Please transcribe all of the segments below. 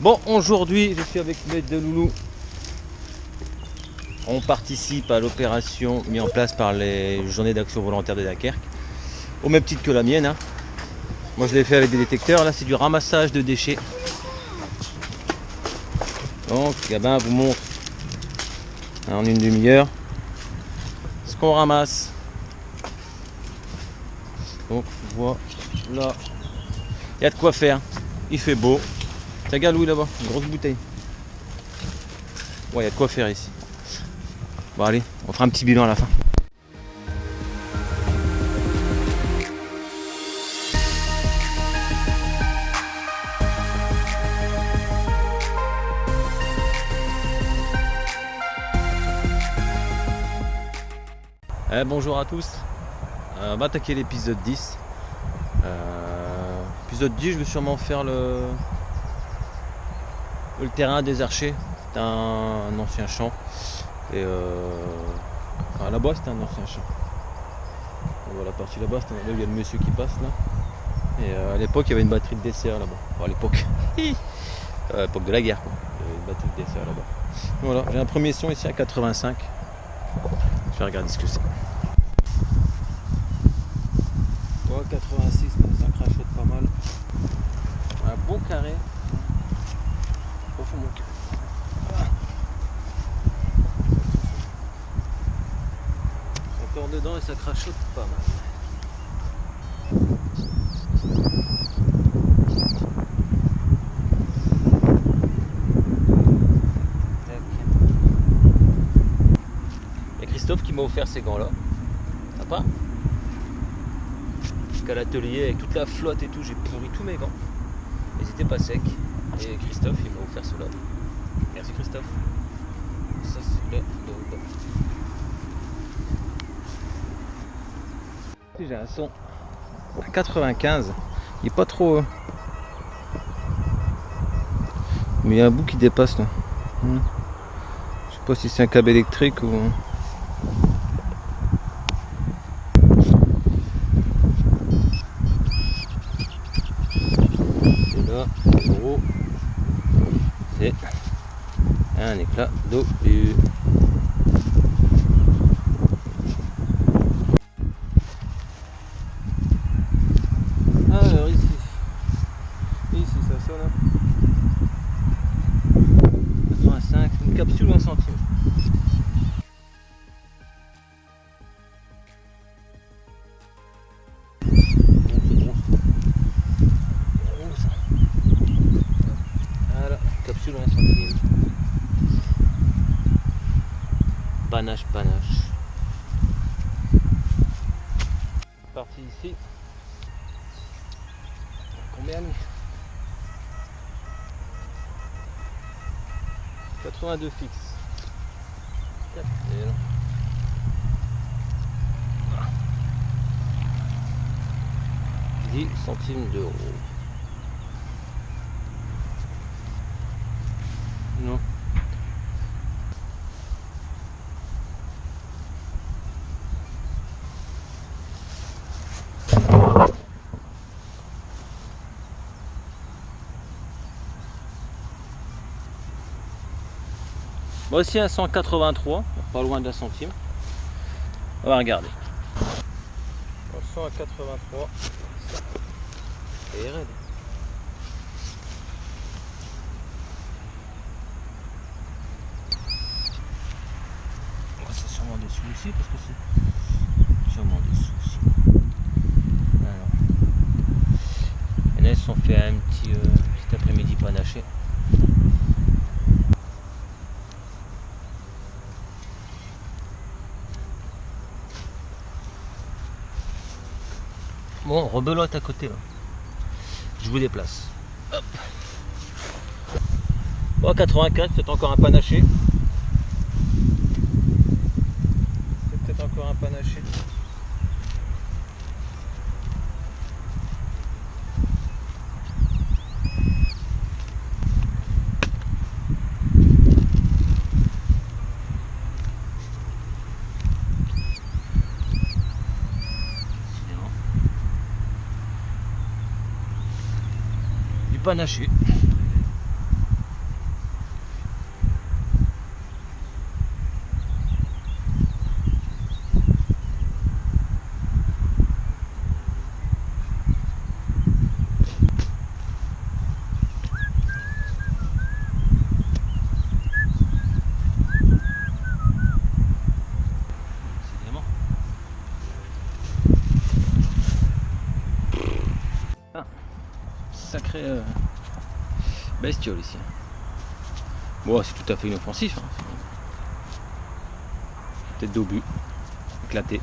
Bon, aujourd'hui, je suis avec Maître de Loulou. On participe à l'opération mise en place par les journées d'action volontaire de Dunkerque, au même titre que la mienne. Hein. Moi, je l'ai fait avec des détecteurs. Là, c'est du ramassage de déchets. Donc, Gabin vous montre en une demi-heure ce qu'on ramasse. Donc, voilà. Il y a de quoi faire. Il fait beau. Tiens, regarde Louis là-bas, une grosse bouteille. Ouais, il y a de quoi faire ici. Bon, allez, on fera un petit bilan à la fin. Bonjour à tous. On va attaquer l'épisode 10. Épisode 10, je vais sûrement faire le terrain des archers. C'est un ancien champ. Et enfin, là-bas, c'était un ancien champ. On voit la partie là-bas, là où il y a le monsieur qui passe là. Et à l'époque, il y avait une batterie de dessert là-bas. Enfin, à l'époque. À l'époque de la guerre, quoi. Il y avait une batterie de dessert là-bas. Voilà, j'ai un premier son ici à 85. Je vais regarder ce que c'est. 86, ça crachote pas mal. Un bon carré. Profond mon cœur. Encore dedans et ça crachote pas mal. Il y a Christophe qui m'a offert ces gants là. Sympa. Qu'à l'atelier avec toute la flotte et tout, j'ai pourri tous mes gants. Ils étaient pas secs. Et Christophe, il m'a offert cela. Merci Christophe. Ça c'est le j'ai un son à 95. Il est pas trop. Mais il y a un bout qui dépasse là. Je sais pas si c'est un câble électrique ou. Gros, c'est un éclat d'obus. Alors ici ça sonne. 85, une capsule ou un centime. Capsule ou un centime. Panache. Parti ici. Combien? 82 fixe. 10 centimes d'euros. Non. Voici un 183, pas loin d'un centime. On va regarder. 100 à 83. Et raide. C'est sûrement des sous aussi parce que c'est sûrement des sous aussi. Alors. Et là ils se sont fait un petit après-midi panaché. Bon, rebelote à côté là. Je vous déplace. Hop. Bon, 84, c'est encore un panaché. C'est peut-être encore un panaché. Du panaché. Ah, sacré bestiole ici. Bon, c'est tout à fait inoffensif. Hein. Tête d'obus, éclatée.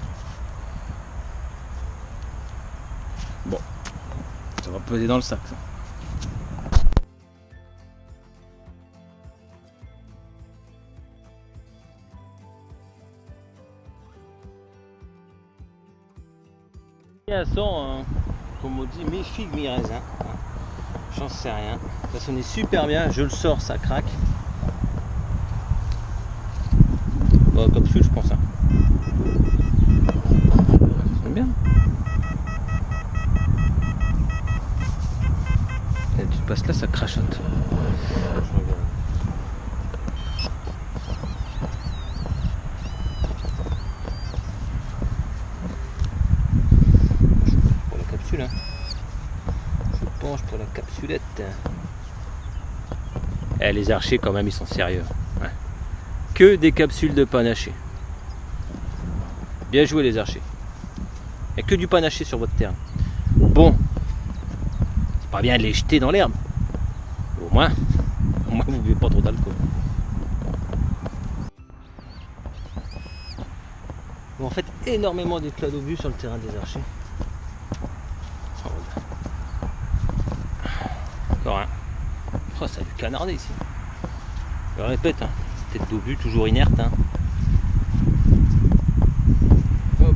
Bon, ça va peser dans le sac ça. Et elles sont, comme on dit, mi-figue, mi-raisin. J'en sais rien. Ça sonnait super bien, je le sors, ça craque. Bon, capsule, je pense. Hein. Ça sonne bien. Et tu passes là, ça crachote. Hein. Je penche pour la capsulette. Eh, les archers quand même ils sont sérieux. Ouais. Que des capsules de panaché. Bien joué les archers. Il n'y a que du panaché sur votre terrain. Bon, c'est pas bien de les jeter dans l'herbe. Au moins vous buvez pas trop d'alcool. Bon, en fait énormément d'éclats d'obus sur le terrain des archers. Encore un. Oh, ça a dû canarder ici. Je répète, hein. Tête d'obus toujours inerte. Hein. Hop.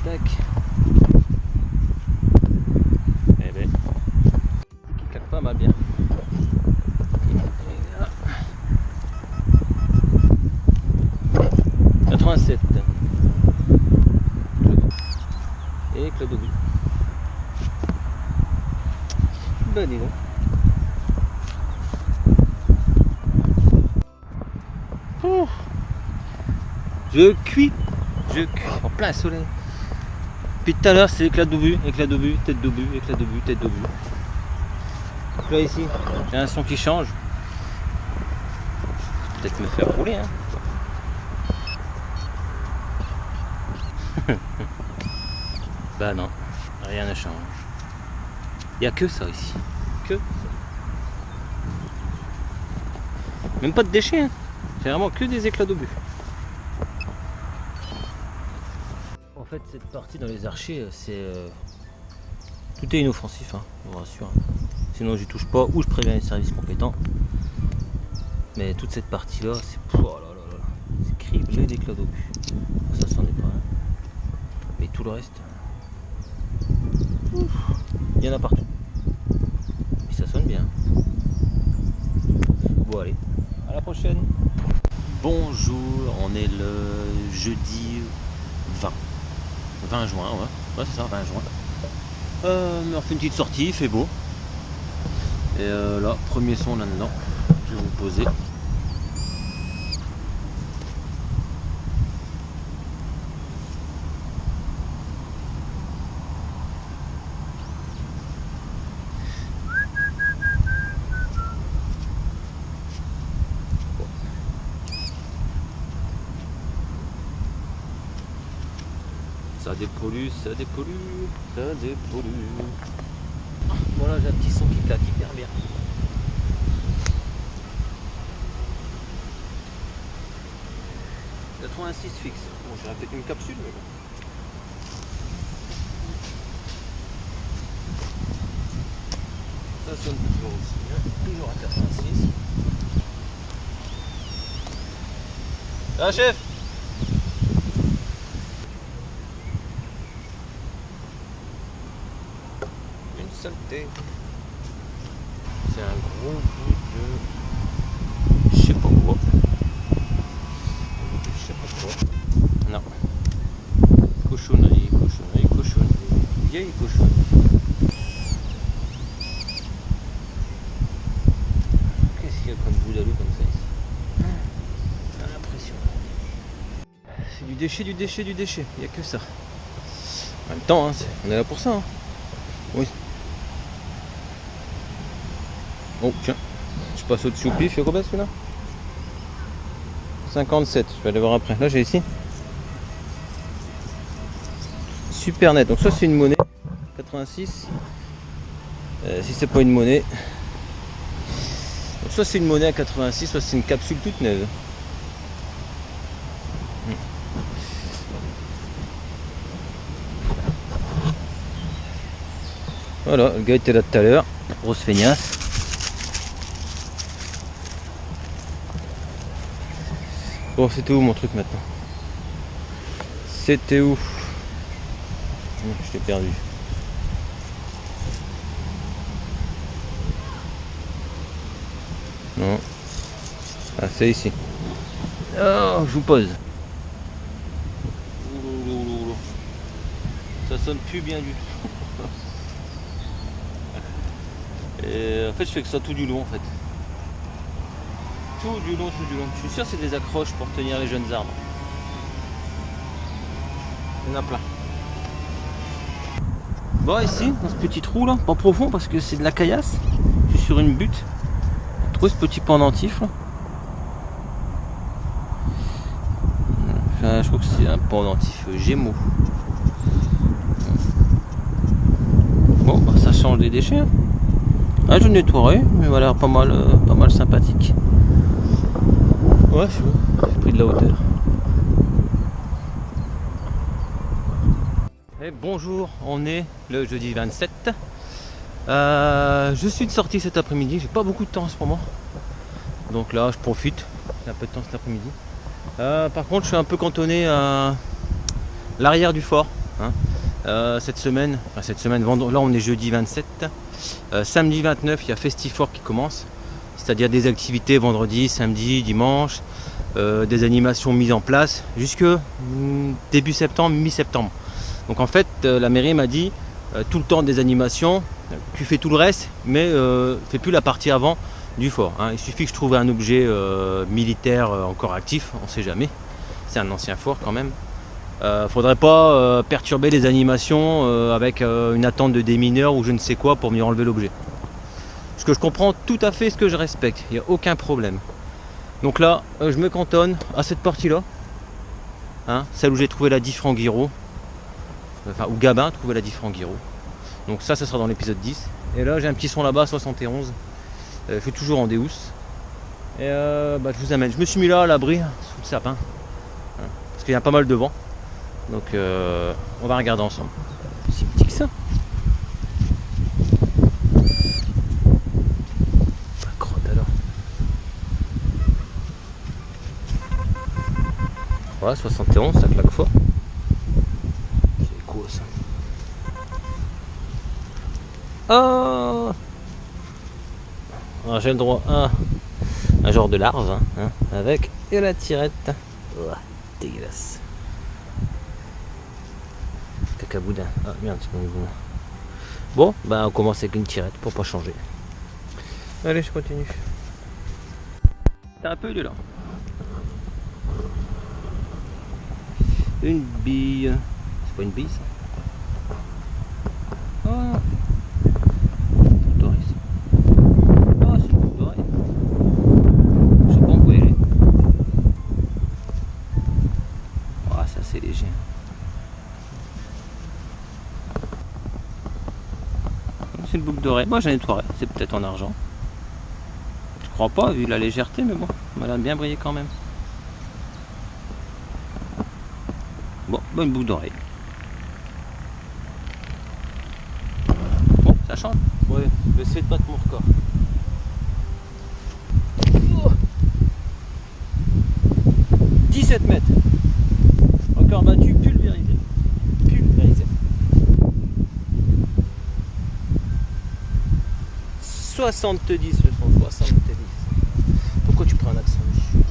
Tac. Eh ben. Qui claque pas mal bien. Et là. 87. Et éclat d'obus. Ben dis donc. Oh, je cuis en plein soleil. Puis tout à l'heure c'est éclat d'obus, tête d'obus, éclat d'obus, tête d'obus. Là ici, j'ai un son qui change. Peut-être me faire rouler. Hein. Bah non, rien ne change. Il n'y a que ça ici. Que ça. Même pas de déchets. Hein. C'est vraiment que des éclats d'obus. En fait, cette partie dans les archers, c'est tout est inoffensif, hein, je vous rassure. Sinon, j'y touche pas ou je préviens les services compétents. Mais toute cette partie-là, c'est c'est criblé d'éclats d'obus. Ça, c'en est pas un. Mais tout le reste, il y en a partout. Et ça sonne bien. Bon, allez, à la prochaine. Bonjour, on est le jeudi 20 juin, ouais c'est ça, 20 juin. On fait une petite sortie, il fait beau. Et là, premier son là-dedans, je vais vous poser. Ça dépollue, ça dépollue, ça dépollue. Bon là j'ai un petit son qui claque hyper bien. « 86 fixe. Bon, j'aurais peut-être une capsule, mais bon. Ça sonne toujours aussi, hein. Toujours à 86. Ah chef! Une saleté. C'est un gros bout de... je sais pas quoi. Je sais pas quoi. Non. Cochonnerie, cochonnerie, cochonnerie. Vieille cochonnerie. Qu'est-ce qu'il y a comme bout d'alu comme ça ici? J'ai l'impression. C'est du déchet, du déchet, du déchet. Il n'y a que ça. En même temps, hein, on est là pour ça. Hein. Oui. Oh tiens, je passe au-dessus au pif, il y a combien celui-là? 57, je vais aller voir après. Là j'ai ici. Super net, donc ça c'est une monnaie, 86. Si c'est pas une monnaie. Donc, soit c'est une monnaie à 86, soit c'est une capsule toute neuve. Voilà, le gars était là tout à l'heure, grosse feignasse. Bon, c'était où mon truc maintenant? C'était où? Je t'ai perdu. Non. Ah, c'est ici. Oh, je vous pose. Ça sonne plus bien du tout. Et en fait, je fais que ça tout du long en fait. Tout du long, tout du long. Je suis sûr que c'est des accroches pour tenir les jeunes arbres. Il y en a plein. Bon, ici, dans ce petit trou là, pas profond parce que c'est de la caillasse. Je suis sur une butte. J'ai trouvé ce petit pendentif là. Enfin, je crois que c'est un pendentif Gémeaux. Bon, bah, ça change des déchets. Hein. Ah, je le nettoierai, mais il m'a l'air pas mal sympathique. Ouais, je vois. J'ai pris de la hauteur. Et bonjour, on est le jeudi 27. Je suis de sortie cet après-midi, j'ai pas beaucoup de temps en ce moment. Donc là, je profite. J'ai un peu de temps cet après-midi. Par contre, je suis un peu cantonné à l'arrière du fort. Hein. Cette semaine, là on est jeudi 27. Samedi 29, il y a Festifort qui commence. C'est-à-dire des activités vendredi, samedi, dimanche. Des animations mises en place jusque début septembre, mi-septembre. Donc en fait, la mairie m'a dit tout le temps des animations, tu fais tout le reste, mais fais plus la partie avant du fort. Hein. Il suffit que je trouve un objet militaire encore actif, on sait jamais. C'est un ancien fort quand même. Faudrait pas perturber les animations avec une attente de démineurs ou je ne sais quoi pour venir enlever l'objet. Parce que je comprends tout à fait ce que je respecte, il n'y a aucun problème. Donc là, je me cantonne à cette partie-là, hein, celle où j'ai trouvé la 10 francs Guiraud, enfin où Gabin a trouvé la 10 francs Guiraud. Donc ça sera dans l'épisode 10. Et là, j'ai un petit son là-bas, 71. Je suis toujours en Deus. Et je vous amène. Je me suis mis là à l'abri, sous le sapin, hein, parce qu'il y a pas mal de vent. Donc on va regarder ensemble. Si petit que ça. Pas crotte alors. Ouais, 71, ça claque fort. C'est quoi ça? Oh, j'ai le droit à un genre de larve, hein, avec et la tirette. Oh, dégueulasse. Cacaboudin. Ah merde, c'est pas une boudin. Bon, on commence avec une tirette pour pas changer. Allez, je continue. T'as un peu de là. Une bille. C'est pas une bille ça? Oh, boucle d'oreille. Oh, c'est une boucle d'oreille. Je sais pas où elle est. Oh, ça c'est léger. C'est une boucle d'oreille. Moi j'en ai nettoierai. C'est peut-être en argent. Je crois pas vu la légèreté, mais bon, elle a bien brillé quand même. Bon, une boucle d'oreille. Bon, ça change. Ouais, je vais essayer de battre mon record. Oh, 17 mètres. Record battu, pulvérisé. Pulvérisé. 70, je pense, 70. Pourquoi tu prends un accent dessus?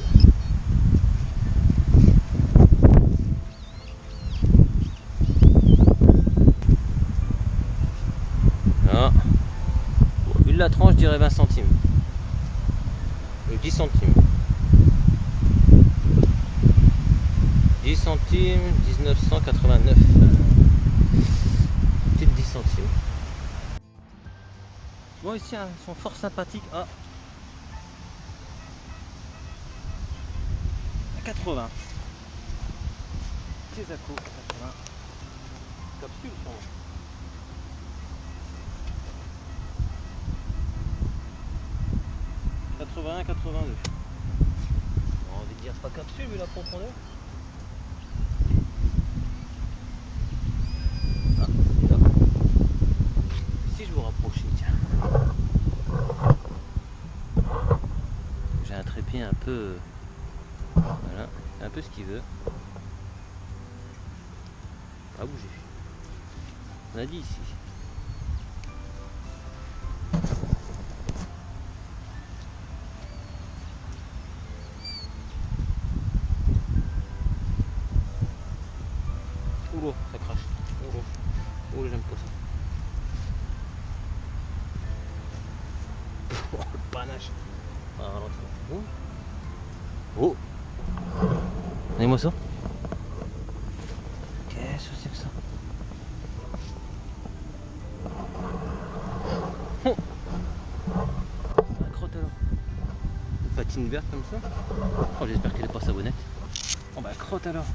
Ah. Bon, vu la tranche, je dirais 20 centimes. 10 centimes. 10 centimes, 1989. Petite 10 centimes. Bon, ici, ils sont fort sympathiques. Ah. À 80. Césaco, 80. Capsule, je pense. 1,82. On a envie de dire c'est pas capsule vu la profondeur. Ah, là. Si je vous rapprochais, tiens. J'ai un trépied un peu. Voilà, un peu ce qu'il veut. À bouger. On a dit ici. Oula, ça crache. Oula, oula, j'aime pas ça. Oh, le panache. Ah, oh. Oh. Donnez-moi ça. Qu'est-ce que c'est que ça? Oh. La crotte alors. Une patine verte comme ça. Oh, j'espère qu'elle est pas savonnette. Oh bah crotte alors.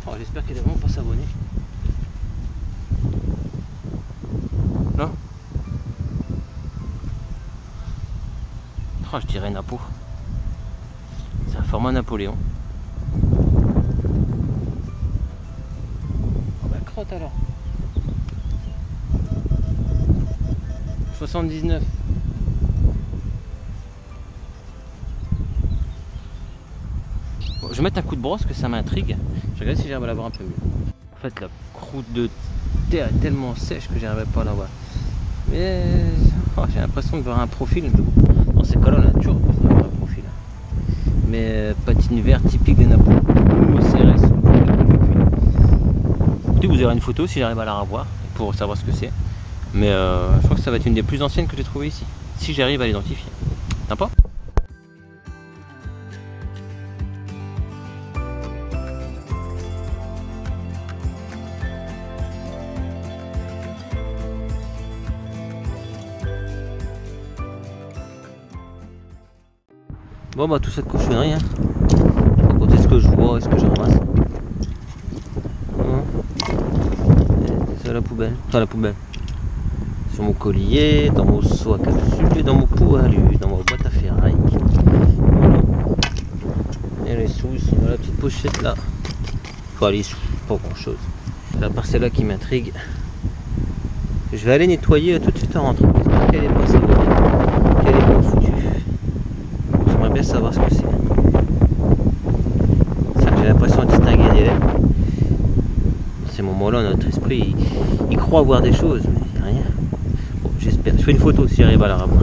Oh, j'espère qu'elle est vraiment pas savonnée. Non. Oh, je dirais Napo. C'est un format Napoléon. Oh bah crotte alors. 79. Bon, je vais mettre un coup de brosse que ça m'intrigue. Je regarde si j'arrive à la voir un peu mieux. En fait, la croûte de terre est tellement sèche que j'arriverai pas à la voir. Mais oh, j'ai l'impression de voir un profil. Dans ces cas-là, on a toujours l'impression de voir un profil. Mais patine verte typique des Napo. Au CRS. Écoutez, vous aurez une photo si j'arrive à la revoir pour savoir ce que c'est. Mais je crois que ça va être une des plus anciennes que j'ai trouvées ici. Si j'arrive à l'identifier. Sympa. Bon bah toute cette cochonnerie, hein. Par contre, est-ce que je vois, est-ce que je ramasse? C'est à la poubelle. Enfin la poubelle. Sur mon collier, dans mon seau à capsule, dans mon pot à alu, dans ma boîte à ferraille. Voilà. Et les sous sont dans la petite pochette là. Enfin les sous, pas grand chose. La parcelle là qui m'intrigue. Je vais aller nettoyer tout de suite en rentrant. J'espère qu'elle est pas savonnée, qu'elle est pas foutue. J'aimerais bien savoir ce que c'est. C'est que j'ai l'impression de distinguer des lèvres. Dans ces moments-là, notre esprit, il croit voir des choses, mais il n'y a rien. Bon, j'espère. Je fais une photo si j'arrive à la revoir.